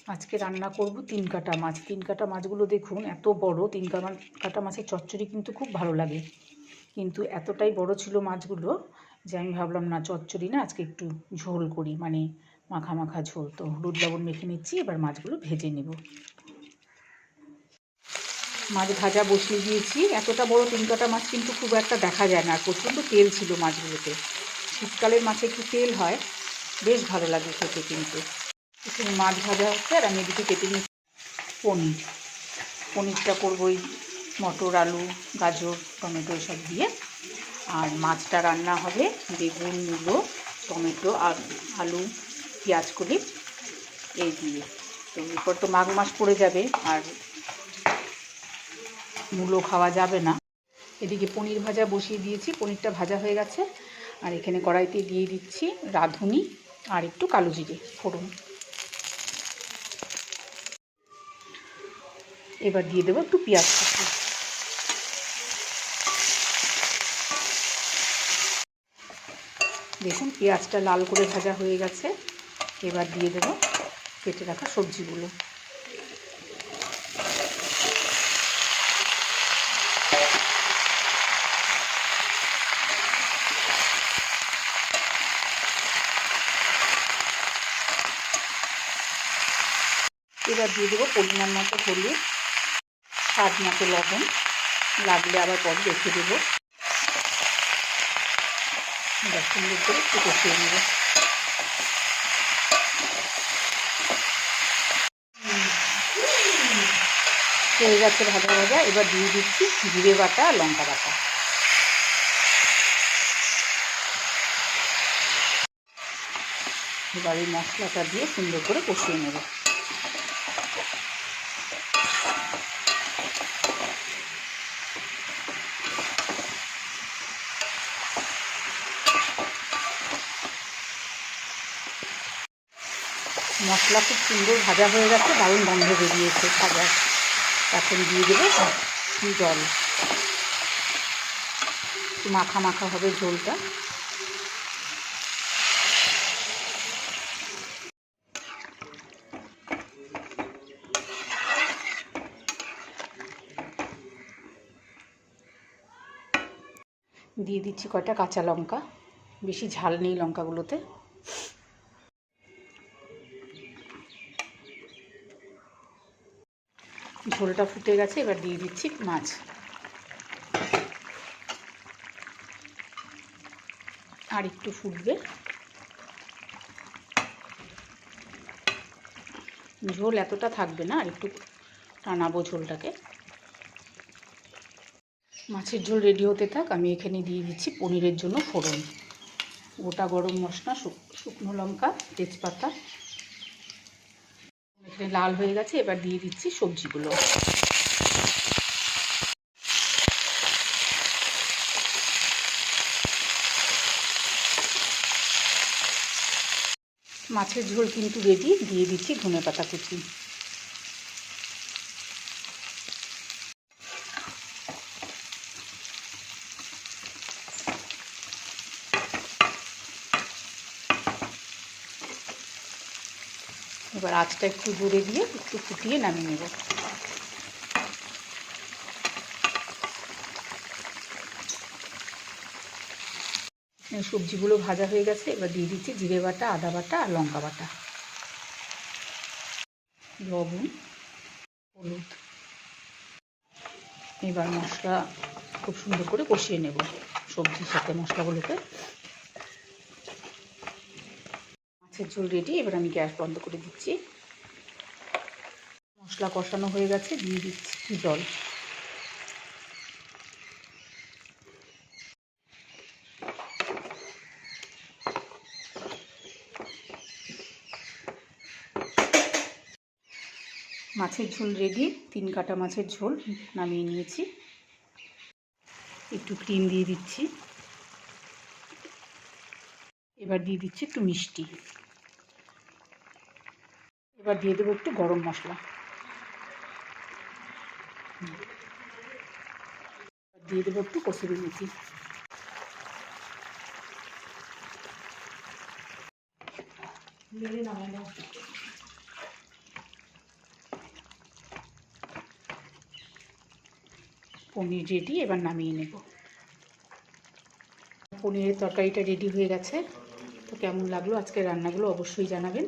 আজকে রান্না করব 3 কাটা মাছ। 3 কাটা মাছগুলো দেখুন এত বড়। 3 কাটা মাছের চচ্চড়ি কিন্তু খুব ভালো লাগে, কিন্তু এতটাই বড় ছিল মাছগুলো যে আমি ভাবলাম না চচ্চড়ি না, আজকে একটু ঝোল করি, মানে মাখা মাখা ঝোল। তো হলুদ লবণ মেখে নিচ্ছি, এবার মাছগুলো ভেজে নেব। মাছ ভাজা বসিয়ে দিয়েছি। এতটা বড় 3 কাটা মাছ কিন্তু খুব একটা দেখা যায় না, আর প্রচণ্ড তেল ছিল মাছগুলোতে। শীতকালের মাছে একটু তেল হয়, বেশ ভালো লাগে খেতে। কিন্তু এখানে মাছ ভাজা হচ্ছে আর আমি এদিকে কেটে নিচ্ছি পনিরটা করবো ওই মটর, আলু, গাজর, টমেটো এসব দিয়ে। আর মাছটা রান্না হবে বেগুন, মূলো, টমেটো আর আলু, পেঁয়াজ কলি এই দিয়ে। তো এরপর তো মাঘ মাস পড়ে যাবে আর মূলো খাওয়া যাবে না। এদিকে পনির ভাজা বসিয়ে দিয়েছি, পনিরটা ভাজা হয়ে গেছে। আর এখানে কড়াইতে দিয়ে দিচ্ছি রাঁধুনি আর একটু কালো জিরে ফোড়ন। এবার দিয়ে দেবো একটু পেঁয়াজ কুচি। দেখুন পেঁয়াজটা লাল করে ভাজা হয়ে গেছে। এবার দিয়ে দেবো কেটে রাখা সবজিগুলো। এবার দিয়ে দেবো পরিমাণ মতো হলুদ, স্বাদ মতো লবণ, লাগলে আবার পরে রেখে দেবো। এবার সুন্দর করে একটু কষিয়ে নেব। হয়ে গেছে ভাজা ভাজা। এবার দিয়ে দিচ্ছি জিরে বাটা, লঙ্কা বাটা। এবার এই মশলাটা দিয়ে সুন্দর করে কষিয়ে নেব। মশলা খুব সুন্দর ভাজা হয়ে গেছে, দারুণ গন্ধ বেরিয়েছে ভাজা। এখন দিয়ে দেবো জল, মাখা মাখা হবে ঝোলটা। দিয়ে দিচ্ছি কয়টা কাঁচা লঙ্কা, বেশি ঝাল নেই লঙ্কাগুলোতে। ঝোলটা ফুটে গেছে, এবার দিয়ে দিচ্ছি মাছ। আর একটু ফুটবে, ঝোল এতটা থাকবে না, আর একটু টানাবো ঝোলটাকে। মাছের ঝোল রেডি হতে থাক, আমি এখানে দিয়ে দিচ্ছি পনিরের জন্য ফোড়ন। গোটা গরম মশলা, শুকনো লঙ্কা, তেজপাতা। এখানে লাল হয়ে গেছে, এবার দিয়ে দিচ্ছি সবজিগুলো। মাছের ঝোল কিন্তু রেডি। দিয়ে দিচ্ছি ধনেপাতা কুচি। এবার আঁচটা একটু জোরে দিয়ে একটু ফুটিয়ে নামিয়ে নেব। সবজিগুলো ভাজা হয়ে গেছে, এবার দিয়ে দিচ্ছি জিরে বাটা, আদা বাটা আর লঙ্কা বাটা, লবণ, হলুদ। এবার মশলা খুব সুন্দর করে কষিয়ে নেব সবজির সাথে মশলাগুলোকে। মাছের ঝোল রেডি, এবার আমি গ্যাস বন্ধ করে দিচ্ছি। মশলা কষানো হয়ে গেছে, দিয়ে দিচ্ছি জল। মাছের ঝোল রেডি। 3 কাটা মাছের ঝোল নামিয়ে নিয়েছি। একটু ক্রিম দিয়ে দিচ্ছি। এবার দিয়ে দিচ্ছি একটু মিষ্টি। এবার দিয়ে দেবো একটু গরম মশলা। দিয়ে দেবো একটু কসুরি মেথি। পনির রেডি, এবার নামিয়ে নেব। পনিরের তরকারিটা রেডি হয়ে গেছে। তো কেমন লাগলো আজকের রান্নাগুলো অবশ্যই জানাবেন।